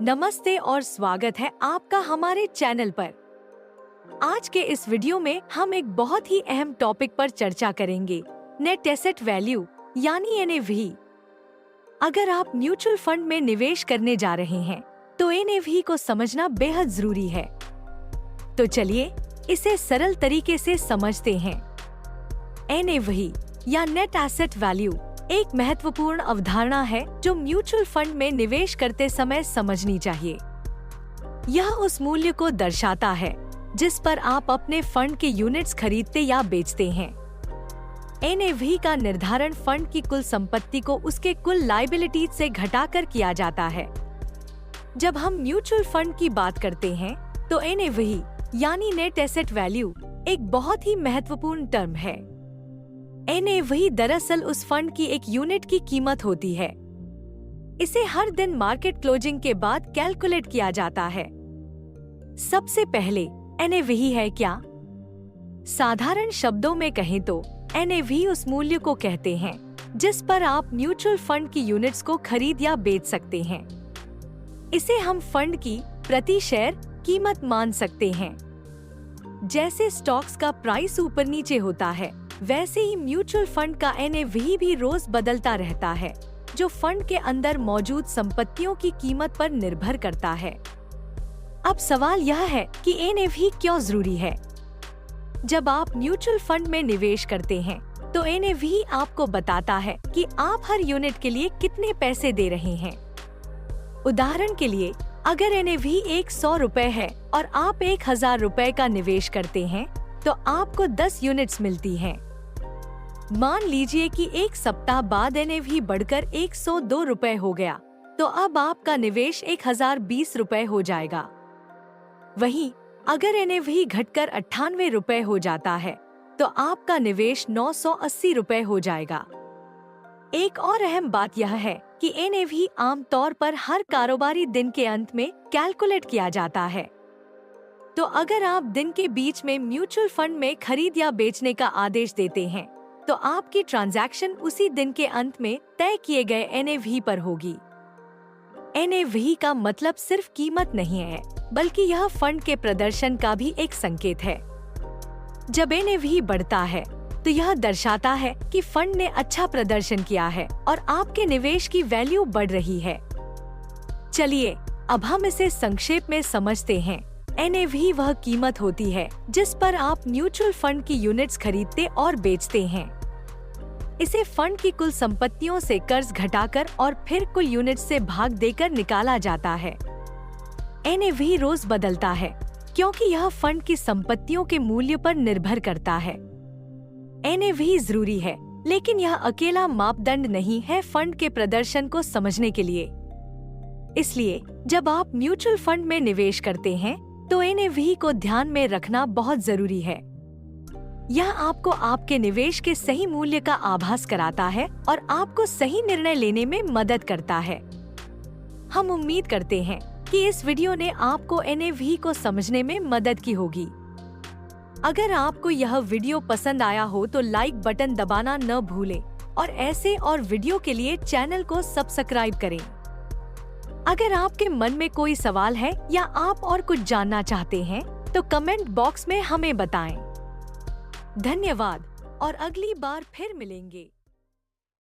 नमस्ते और स्वागत है आपका हमारे चैनल पर। आज के इस वीडियो में हम एक बहुत ही अहम टॉपिक पर चर्चा करेंगे, नेट एसेट वैल्यू यानी NAV। अगर आप म्यूचुअल फंड में निवेश करने जा रहे हैं तो NAV को समझना बेहद जरूरी है। तो चलिए इसे सरल तरीके से समझते हैं। NAV या नेट एसेट वैल्यू एक महत्वपूर्ण अवधारणा है जो म्यूचुअल फंड में निवेश करते समय समझनी चाहिए। यह उस मूल्य को दर्शाता है जिस पर आप अपने फंड के यूनिट्स खरीदते या बेचते हैं। NAV का निर्धारण फंड की कुल संपत्ति को उसके कुल लायबिलिटीज से घटाकर किया जाता है। जब हम म्यूचुअल फंड की बात करते हैं तो NAV यानी नेट एसेट वैल्यू एक बहुत ही महत्वपूर्ण टर्म है। NAV दरअसल उस फंड की एक यूनिट की कीमत होती है। इसे हर दिन मार्केट क्लोजिंग के बाद कैलकुलेट किया जाता है। सबसे पहले NAV है क्या? साधारण शब्दों में कहें तो NAV उस मूल्य को कहते हैं जिस पर आप म्यूचुअल फंड की यूनिट्स को खरीद या बेच सकते हैं। इसे हम फंड की प्रति शेयर कीमत मान सकते हैं। जैसे स्टॉक्स का प्राइस ऊपर नीचे होता है, वैसे ही म्यूचुअल फंड का NAV भी रोज बदलता रहता है, जो फंड के अंदर मौजूद संपत्तियों की कीमत पर निर्भर करता है। अब सवाल यह है कि NAV क्यों जरूरी है? जब आप म्यूचुअल फंड में निवेश करते हैं तो NAV आपको बताता है कि आप हर यूनिट के लिए कितने पैसे दे रहे हैं। उदाहरण के लिए, अगर NAV 100 रुपए है और आप 1000 रुपए का निवेश करते हैं तो आपको 10 यूनिट्स मिलती हैं। मान लीजिए कि एक सप्ताह बाद NAV बढ़कर 102 रुपए हो गया, तो अब आपका निवेश 1020 रुपए हो जाएगा। वहीं अगर NAV घटकर 98 रुपए हो जाता है तो आपका निवेश 980 रुपए हो जाएगा। एक और अहम बात यह है कि NAV आमतौर पर हर कारोबारी दिन के अंत में कैलकुलेट किया जाता है। तो अगर आप दिन के बीच में म्यूचुअल फंड में खरीद या बेचने का आदेश देते हैं तो आपकी ट्रांजैक्शन उसी दिन के अंत में तय किए गए NAV पर होगी। NAV का मतलब सिर्फ कीमत नहीं है, बल्कि यह फंड के प्रदर्शन का भी एक संकेत है। जब NAV बढ़ता है तो यह दर्शाता है कि फंड ने अच्छा प्रदर्शन किया है और आपके निवेश की वैल्यू बढ़ रही है। चलिए अब हम इसे संक्षेप में समझते हैं। NAV वह कीमत होती है जिस पर आप म्यूचुअल फंड की यूनिट्स खरीदते और बेचते हैं। इसे फंड की कुल संपत्तियों से कर्ज घटाकर और फिर कुल यूनिट्स से भाग देकर निकाला जाता है। NAV रोज बदलता है क्योंकि यह फंड की संपत्तियों के मूल्य पर निर्भर करता है। NAV जरूरी है, लेकिन यह अकेला मापदंड नहीं है फंड के प्रदर्शन को समझने के लिए। इसलिए जब आप म्यूचुअल फंड में निवेश करते हैं तो NAV को ध्यान में रखना बहुत जरूरी है। यह आपको आपके निवेश के सही मूल्य का आभास कराता है और आपको सही निर्णय लेने में मदद करता है। हम उम्मीद करते हैं कि इस वीडियो ने आपको NAV को समझने में मदद की होगी। अगर आपको यह वीडियो पसंद आया हो तो लाइक बटन दबाना न भूलें और ऐसे और वीडियो के लिए चैनल को सब्सक्राइब करें। अगर आपके मन में कोई सवाल है या आप और कुछ जानना चाहते हैं तो कमेंट बॉक्स में हमें बताएं। धन्यवाद और अगली बार फिर मिलेंगे।